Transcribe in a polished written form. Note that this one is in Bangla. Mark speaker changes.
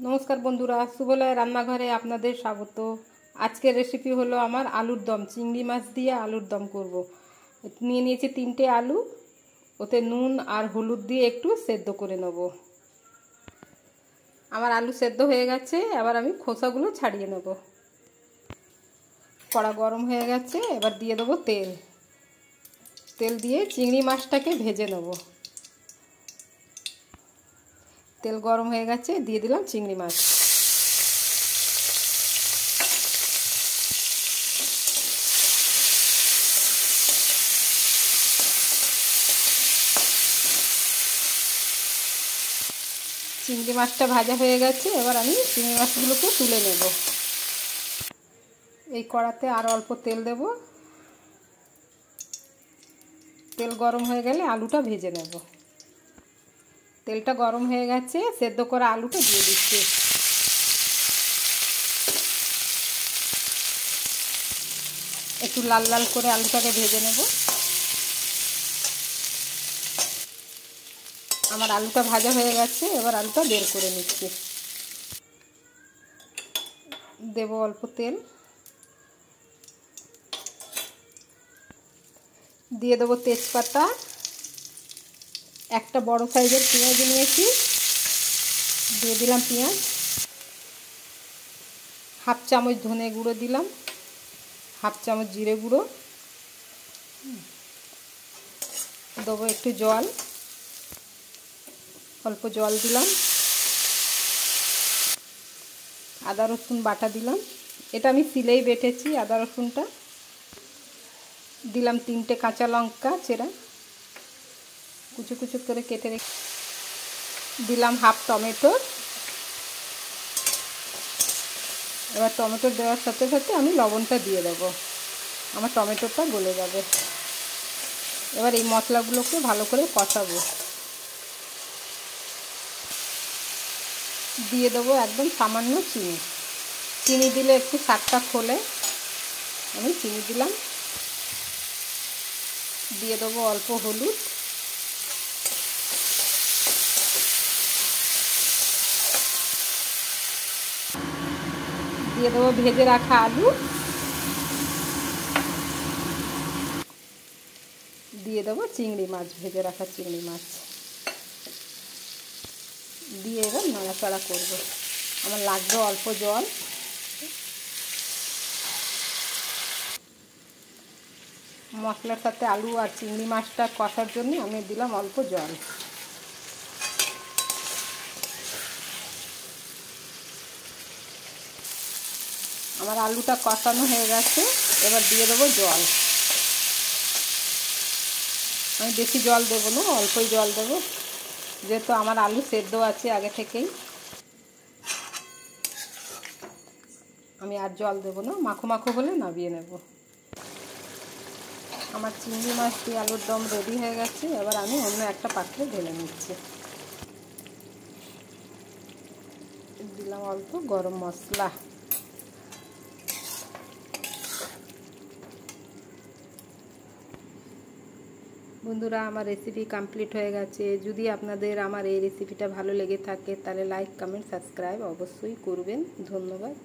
Speaker 1: নমস্কার বন্ধুরা, সুবলয় রান্নাঘরে আপনাদের স্বাগত। আজকের রেসিপি হলো আমার আলুর দম। চিংড়ি মাছ দিয়ে আলুর দম করব। নিয়ে নিয়েছি 3টে আলু, ওতে নুন আর হলুদ দিয়ে একটু সেদ্ধ করে নেব। আমার আলু সেদ্ধ হয়ে গেছে, এবার আমি খোসাগুলো ছাড়িয়ে নেব। কড়া গরম হয়ে গেছে, এবার দিয়ে দেবো তেল। তেল দিয়ে চিংড়ি মাছটাকে ভেজে নেব। তেল গরম হয়ে গেছে, দিয়ে দিলাম চিংড়ি মাছ। চিংড়ি মাছটা ভাজা হয়ে গেছে, এবার আমি চিংড়ি মাছগুলোকে তুলে নেব। এই কড়াতে আর অল্প তেল দেব। তেল গরম হয়ে গেলে আলুটা ভেজে নেব। তেলটা গরম হয়ে গেছে, সেদ্ধ করা আলুটা দিয়ে দিচ্ছি। একটু লাল লাল করে আলুটাকে ভেজে নেব। আমার আলুটা ভাজা হয়ে গেছে, এবার আলুটা বের করে নিচ্ছি। দেব অল্প তেল, দিয়ে দেবো তেজপাতা, একটা বড় সাইজের পেঁয়াজ নিয়েছি, দিয়ে দিলাম পেঁয়াজ। হাফ চামচ ধনে গুঁড়ো দিলাম, হাফ চামচ জিরে গুঁড়ো দেবো, একটু জল, অল্প জল দিলাম। আদা রসুন বাটা দিলাম, এটা আমি শিলেই বেটেছি আদা রসুনটা। দিলাম 3টে কাঁচা লঙ্কা চেরা, কুচো কুচো করে কেটে রেখে। দিলাম হাফ টমেটো। এবার টমেটো দেওয়ার সাথে সাথে আমি লবণটা দিয়ে দেবো, আমার টমেটোটা গলে যাবে। এবার এই মশলাগুলোকে ভালো করে কষাবো। দিয়ে দেবো একদম সামান্য চিনি। চিনি দিলে একটু স্বাদটা খোলে, আমি চিনি দিলাম। দিয়ে দেবো অল্প হলুদ, দিয়ে দেবো ভেজে রাখা আলু, দিয়ে দেবো চিংড়ি মাছ, ভেজে রাখা চিংড়ি মাছ দিয়ে এবার নাড়াচাড়া করবো। আমার লাগবে অল্প জল। মশলার সাথে আলু আর চিংড়ি মাছটা কষার জন্য আমি দিলাম অল্প জল। আমার আলুটা কষানো হয়ে গেছে, এবার দিয়ে দেবো জল। আমি বেশি জল দেবো না, অল্পই জল দেবো, যেহেতু আমার আলু সেদ্ধ আছে আগে থেকেই। আমি আর জল দেবো না, মাখো মাখো হলে নামিয়ে নেব। আমার চিংড়ি মাছ দিয়ে আলুর দম রেডি হয়ে গেছে, এবার আমি অন্য একটা পাত্রে ঢেলে নিচ্ছি। দিলাম অল্প গরম মশলা। বন্ধুরা, আমার রেসিপি কমপ্লিট হয়ে গেছে। যদি আপনাদের আমার এই রেসিপিটা ভালো লেগে থাকে তাহলে লাইক, কমেন্ট, সাবস্ক্রাইব অবশ্যই করবেন। ধন্যবাদ।